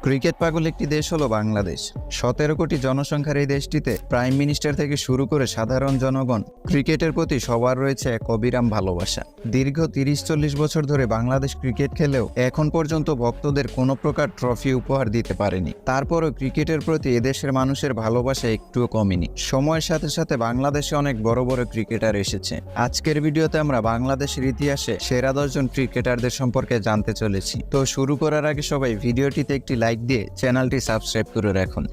Cricket পাগল একটি দেশ হলো বাংলাদেশ। 17 কোটি জনসংখ্যার এই দেশটিতে প্রাইম মিনিস্টার থেকে শুরু করে সাধারণ জনগণ ক্রিকেটের প্রতি সবার রয়েছে এক অবিরাম ভালোবাসা। দীর্ঘ 30-40 বছর ধরে বাংলাদেশ ক্রিকেট খেলেও এখন পর্যন্ত ভক্তদের কোনো প্রকার ট্রফি উপহার দিতে পারেনি। তারপরও ক্রিকেটের প্রতি এদেশের মানুষের ভালোবাসা একটুও কমেনি। সময়ের সাথে সাথে বাংলাদেশে অনেক বড় বড় ক্রিকেটার এসেছে। আজকের ভিডিওতে আমরা বাংলাদেশের ইতিহাসে সেরা 10 জন ক্রিকেটারদের সম্পর্কে জানতে চলেছি। তো শুরু করার আগে সবাই ভিডিওটিতে একটি লাইক দিয়ে চ্যানেলটি সাবস্ক্রাইব করে রাখুন।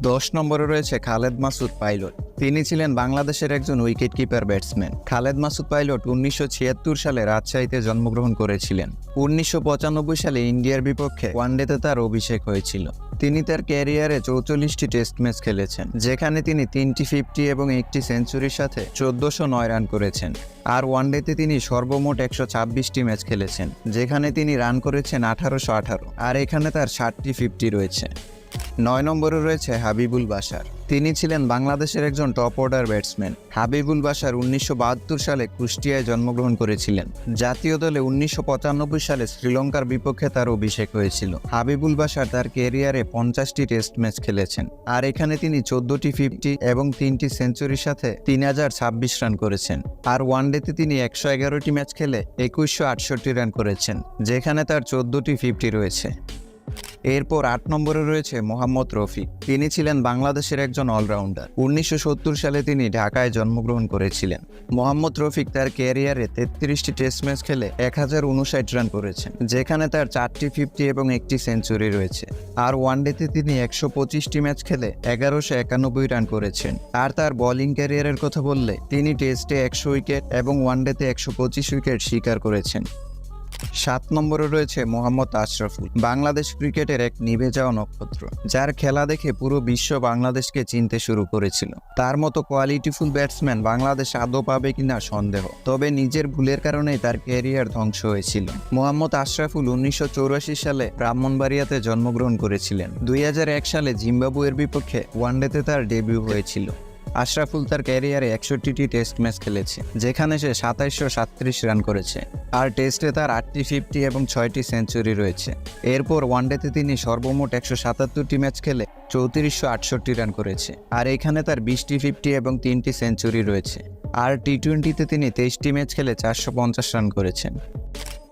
10 নম্বরে রয়েছে খালেদ মাসুদ পাইলট। তিনি ছিলেন বাংলাদেশের একজন wicket keeper batsman. Khaled Masud pilot 1976 সালে রাজশাহীতে জন্মগ্রহণ করেছিলেন। 1995 সালে ইন্ডিয়ার বিপক্ষে ওয়ানডেতে তার অভিষেক হয়েছিল। তিনি তার ক্যারিয়ারে 44টি টেস্ট ম্যাচ খেলেছেন, যেখানে তিনি 3টি 50 এবং 1টি সেঞ্চুরির সাথে 1409 রান করেছেন। আর ওয়ানডেতে তিনি সর্বমোট 126টি ম্যাচ খেলেছেন, যেখানে তিনি রান করেছেন 1818, আর এখানে তার 7টি 50 রয়েছে। 9 নম্বরে রয়েছে হাবিবুল বাশার। তিনি ছিলেন বাংলাদেশের একজন top order batsman. Habibul Bashar 1972 সালে কুষ্টিয়ায় জন্মগ্রহণ করেছিলেন। জাতীয় দলে 1995 সালে শ্রীলঙ্কার বিপক্ষে তার অভিষেক হয়েছিল। হাবিবুল বাশার তার ক্যারিয়ারে 50টি টেস্ট ম্যাচ খেলেছেন, আর এখানে তিনি 14টি 50 এবং 3টি সেঞ্চুরির সাথে 3026 রান করেছেন। আর ওয়ানডেতে তিনি 111টি ম্যাচ খেলে 2168 রান করেছেন, যেখানে তার 14টি 50 রয়েছে। এরপর 8 নম্বরে রয়েছে মোহাম্মদ রফিক। তিনি ছিলেন বাংলাদেশের একজন অলরাউন্ডার। 1970 সালে তিনি ঢাকায় জন্মগ্রহণ করেছিলেন। মোহাম্মদ রফিক তার ক্যারিয়ারে 33টি টেস্ট ম্যাচ খেলে 1059 রান করেছেন, যেখানে তার 4টি 50 এবং 1টি সেঞ্চুরি রয়েছে। আর ওয়ানডেতে তিনি 125টি ম্যাচ খেলে 1191 রান করেছেন। আর তার বোলিং ক্যারিয়ারের কথা বললে তিনি টেস্টে 100 উইকেট এবং ওয়ানডেতে 125 উইকেট শিকার করেছেন। 7 নম্বরে রয়েছে মোহাম্মদ আশরাফুল। বাংলাদেশ ক্রিকেটের এক নিভে যাওয়া নক্ষত্র, যার খেলা দেখে পুরো বিশ্ব বাংলাদেশকে চিনতে শুরু করেছিল। তার মতো কোয়ালিটিফুল ব্যাটসম্যান বাংলাদেশ আদৌ পাবে কিনা সন্দেহ, তবে নিজের ভুলের কারণেই তার ক্যারিয়ার ধ্বংস হয়েছিল। মোহাম্মদ আশরাফুল 1984 সালে ব্রাহ্মণবাড়িয়াতে জন্মগ্রহণ করেছিলেন। 2001 সালে জিম্বাবুয়ের বিপক্ষে ওয়ানডেতে তার ডেবিউ হয়েছিল। আশরাফুল তার ক্যারিয়ারে 61টি টেস্ট ম্যাচ খেলেছে, যেখানে সে 2737 রান করেছে। আর টেস্টে তার 8টি 50 এবং 6টি সেঞ্চুরি রয়েছে। এরপর ওয়ানডেতে তিনি সর্বমোট 177টি ম্যাচ খেলে 3468 রান করেছে। আর এখানে তার 20টি 50 এবং 3টি সেঞ্চুরি রয়েছে। আর টি-20তে তিনি 23টি ম্যাচ খেলে 450 রান করেছেন।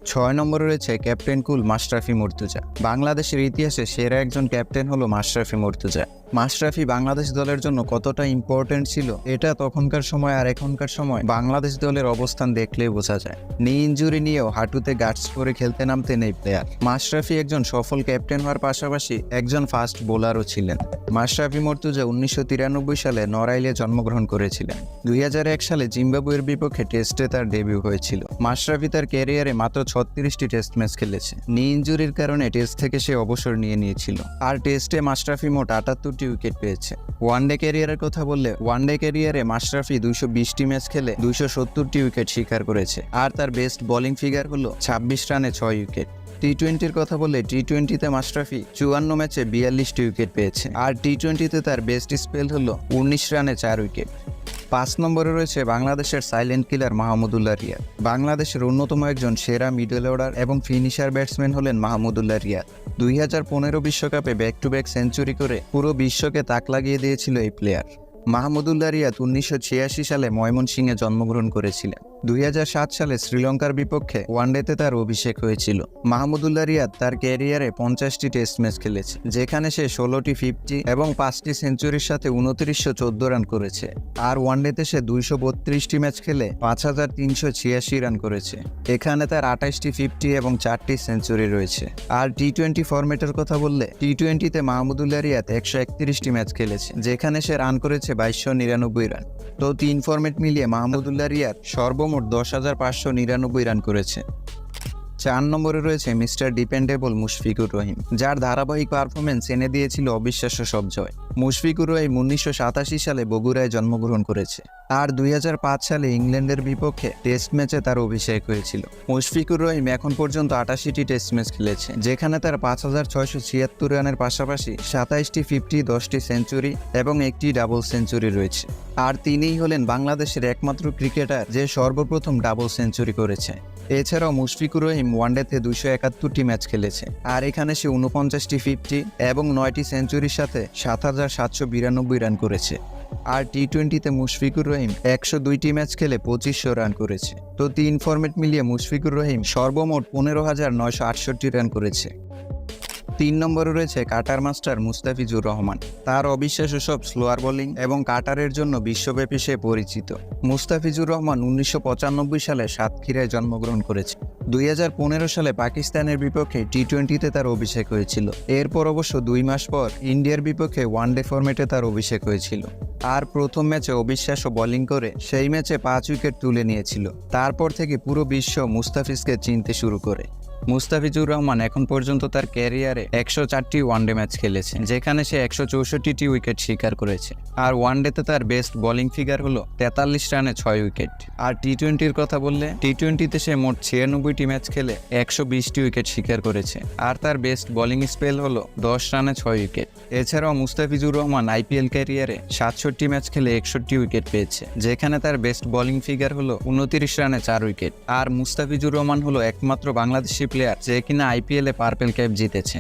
6 নম্বরে রয়েছে ক্যাপ্টেন কুল মাশরাফি মুর্তজা। বাংলাদেশের ইতিহাসে সেরা একজন ক্যাপ্টেন হলো মাশরাফি মুর্তজা। মাশরাফি বাংলাদেশ দলের জন্য কতটা ইম্পর্টেন্ট ছিল, এটা তখনকার সময় আর এখনকার সময় বাংলাদেশ দলের অবস্থান দেখলেই বোঝা যায়। নি ইনজুরি নিয়েও হাঁটুতে গার্ডস পরে খেলতে নামতেন এই প্লেয়ার। মাশরাফি একজন সফল ক্যাপ্টেন হওয়ার পাশাপাশি একজন ফাস্ট বোলারও ছিলেন। মাশরাফি মুর্তজা 1993 সালে নড়াইলে জন্মগ্রহণ করেছিলেন। 2001 সালে জিম্বাবুয়ের বিপক্ষে টেস্টে তার ডেবিউ হয়েছিল। মাশরাফি তার ক্যারিয়ারে মাত্র 36টি টেস্ট ম্যাচ খেলেছে। নি ইনজুরির কারণে টেস্ট থেকে সে অবসর নিয়েছিল। আর টেস্টে মাশরাফি মোট 78টি উইকেট পেয়েছে। ওয়ানডে ক্যারিয়ারের কথা বললে ওয়ানডে ক্যারিয়ারে মাশরাফি 220টি ম্যাচ খেলে 270টি উইকেট শিকার করেছে। আর তার বেস্ট বোলিং ফিগার হলো 26 রানে 6 উইকেট। টি-20-র কথা বললে টি-20তে মাশরাফি 54 ম্যাচে 42টি উইকেট পেয়েছে। আর টি-20তে তার বেস্ট স্পেল হলো 19 রানে 4 উইকেট। 5 নম্বরে রয়েছে বাংলাদেশের সাইলেন্ট কিলার মাহমুদুল্লাহ রিয়াদ। বাংলাদেশের অন্যতম একজন সেরা মিডল অর্ডার এবং ফিনিশার ব্যাটসম্যান হলেন মাহমুদুল্লাহ রিয়াদ। 2015 বিশ্বকাপে ব্যাক টু ব্যাক সেঞ্চুরি করে পুরো বিশ্বকে তাক লাগিয়ে দিয়েছিল এই প্লেয়ার। মাহমুদুল্লাহ রিয়াদ 1986 সালে ময়মনসিংহে জন্মগ্রহণ করেছিলেন। 2007 সালে শ্রীলঙ্কার বিপক্ষে ওয়ানডেতে তার অভিষেক হয়েছিল। মাহমুদুল্লাহ রিয়াদ তার ক্যারিয়ারে 50টি টেস্ট ম্যাচ খেলেছে, যেখানে সে 16টি 50 এবং 5টি সেঞ্চুরির সাথে 2914 রান করেছে। আর ওয়ানডেতে সে 232টি ম্যাচ খেলে 5386 রান করেছে। এখানে তার 28টি 50 এবং 4টি সেঞ্চুরি রয়েছে। আর টি-20 ফরম্যাটের কথা বললে টি-20তে মাহমুদুল্লাহ রিয়াদ 131টি ম্যাচ খেলেছে, যেখানে সে রান করেছে 2299 রান। তো 3 ফরম্যাট মিলিয়ে মাহমুদুল্লাহ রিয়াদ সর্বমোট 10,599 রান করেছে। 4 নম্বরে রয়েছে মিস্টার ডিপেন্ডেবল মুশফিকুর রহিম, যার ধারাবাহিক পারফরমেন্স এনে দিয়েছিল অবিশ্বাস্য সব জয়। মুশফিকুর রহিম 1987 সালে বগুড়ায় জন্মগ্রহণ করেছে। আর 2005 সালে ইংল্যান্ডের বিপক্ষে টেস্ট ম্যাচে তার অভিষেক হয়েছিল। মুশফিকুর রহিম এখন পর্যন্ত 88টি টেস্ট ম্যাচ খেলেছে, যেখানে তার 5676 রানের পাশাপাশি 27টি 50, 10টি সেঞ্চুরি এবং একটি ডাবল সেঞ্চুরি রয়েছে। আর তিনিই হলেন বাংলাদেশের একমাত্র ক্রিকেটার যে সর্বপ্রথম ডাবল সেঞ্চুরি করেছে। এছাড়াও মুশফিকুর রহিম ওয়ানডেতে 271টি ম্যাচ খেলেছে, আর এখানে সে 49টি 50 এবং 9টি সেঞ্চুরির সাথে 7792 রান করেছে। আর টি-20তে মুশফিকুর রহিম 102টি ম্যাচ খেলে 2500 রান করেছে। তো 3 ফরম্যাট মিলিয়ে মুশফিকুর রহিম সর্বমোট 15968 রান করেছে। 3 নম্বরে রয়েছে কাটার মাস্টার মুস্তাফিজুর রহমান। তার অবিশ্বাস্য সব স্লোয়ার বোলিং এবং কাটারের জন্য বিশ্বব্যাপী সে পরিচিত। মুস্তাফিজুর রহমান 1995 সালে সাতক্ষীরায় জন্মগ্রহণ করেছে। 2015 সালে পাকিস্তানের বিপক্ষে টি-20তে তার অভিষেক হয়েছিল। এরপর অবশ্য 2 মাস পর ইন্ডিয়ার বিপক্ষে ওয়ানডে ফরম্যাটে তার অভিষেক হয়েছিল। আর প্রথম ম্যাচে অবিশ্বাস্য বোলিং করে সেই ম্যাচে 5 উইকেট তুলে নিয়েছিল। তারপর থেকে পুরো বিশ্ব মুস্তাফিজকে চিনতে শুরু করে। মুস্তাফিজুর রহমান এখন পর্যন্ত তার ক্যারিয়ারে 104টি ওয়ানডে ম্যাচ খেলেছে, যেখানে সে 164টি উইকেট শিকার করেছে। আর ওয়ানডেতে তার বেস্ট বোলিং ফিগার হলো 43 রানে 6 উইকেট। আর টি-20-র কথা বললে টি-20তে সে মোট 96টি ম্যাচ খেলে 120টি উইকেট শিকার করেছে। আর তার বেস্ট বোলিং স্পেল হলো 10 রানে 6 উইকেট। এছাড়াও মুস্তাফিজুর রহমান আইপিএল ক্যারিয়ারে 67 ম্যাচ খেলে 61টি উইকেট পেয়েছে, যেখানে তার বেস্ট বোলিং ফিগার হলো 29 রানে 4 উইকেট। আর মুস্তাফিজুর রহমান হলো একমাত্র বাংলাদেশি প্লেয়ার যে কিনা আইপিএলে পার্পেল ক্যাপ জিতেছে।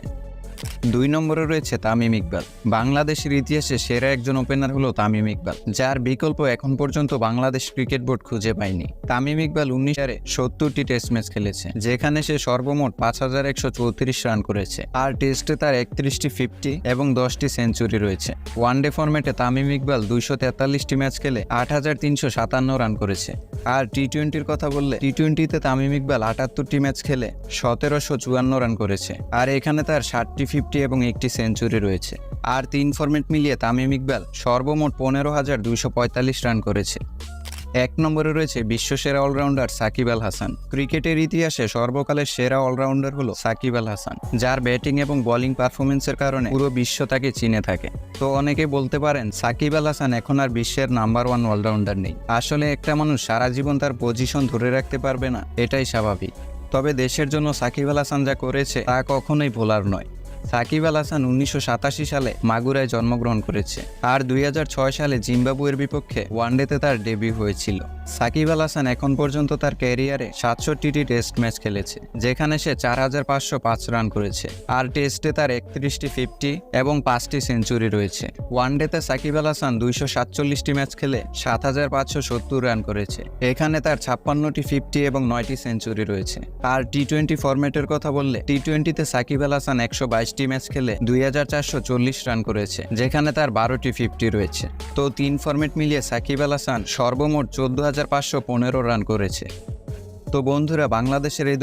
2 নম্বরে রয়েছে তামিম ইকবাল। বাংলাদেশের ইতিহাসে সেরা একজন ওপেনার হলো তামিম ইকবাল, যার বিকল্প এখন পর্যন্ত বাংলাদেশ ক্রিকেট বোর্ড খুঁজে পায়নি। তামিম ইকবাল 19 সালে 70টি টেস্ট ম্যাচ খেলেছে, যেখানে সে সর্বমোট 5134 রান করেছে। আর টেস্টে তার 31টি 50 এবং 10টি সেঞ্চুরি রয়েছে। ওয়ানডে ফরম্যাটে তামিম ইকবাল 243টি ম্যাচ খেলে 8357 রান করেছে। আর টি-20-র কথা বললে টি-20তে তামিম ইকবাল 78টি ম্যাচ খেলে 1754 রান করেছে। আর এখানে তার 60টি 50 এবং একটি সেঞ্চুরি রয়েছে। আর 3 ফরম্যাট মিলিয়ে তামিম ইকবাল সর্বমোট 15245 রান করেছে। 1 নম্বরে রয়েছে বিশ্বসেরা অলরাউন্ডার সাকিব আল হাসান। ক্রিকেটের ইতিহাসে সর্বকালের সেরা অলরাউন্ডার হলো সাকিব আল হাসান, যার ব্যাটিং এবং বোলিং পারফরমেন্সের কারণে পুরো বিশ্ব তাকে চিনে থাকে। তো অনেকে বলতে পারেন সাকিব আল হাসান এখন আর বিশ্বের নাম্বার 1 অলরাউন্ডার নেই। আসলে একটা মানুষ সারা জীবন তার পজিশন ধরে রাখতে পারবে না, এটাই স্বাভাবিক। তবে দেশের জন্য সাকিব আল হাসান যা করেছে তা কখনোই ভোলার নয়। সাকিব আল হাসান 1987 সালে মাগুরায় জন্মগ্রহণ করেছে। আর 2006 সালে জিম্বাবুয়ের বিপক্ষে ওয়ানডেতে তার ডেবিউ হয়েছিল। সাকিব আল হাসান এখন পর্যন্ত তার ক্যারিয়ারে 67টি টেস্ট ম্যাচ খেলেছে, যেখানে সে 4505 রান করেছে। আর টেস্টে তার 31টি 50 এবং 5টি সেঞ্চুরি রয়েছে। ওয়ানডেতে সাকিব আল হাসান 247টি ম্যাচ খেলে 7570 রান করেছে। এখানে তার 56টি 50 এবং 9টি সেঞ্চুরি রয়েছে। আর টি-20 ফরম্যাটের কথা বললে টি-20তে সাকিব আল হাসান 122টি ম্যাচ খেলে 2440 রান করেছে, যেখানে তার 12টি 50 রয়েছে। তো 3 ফরম্যাট মিলিয়ে সাকিব আল হাসান সর্বমোট 14515 রান করেছে। তো বন্ধুরা, বাংলাদেশের এই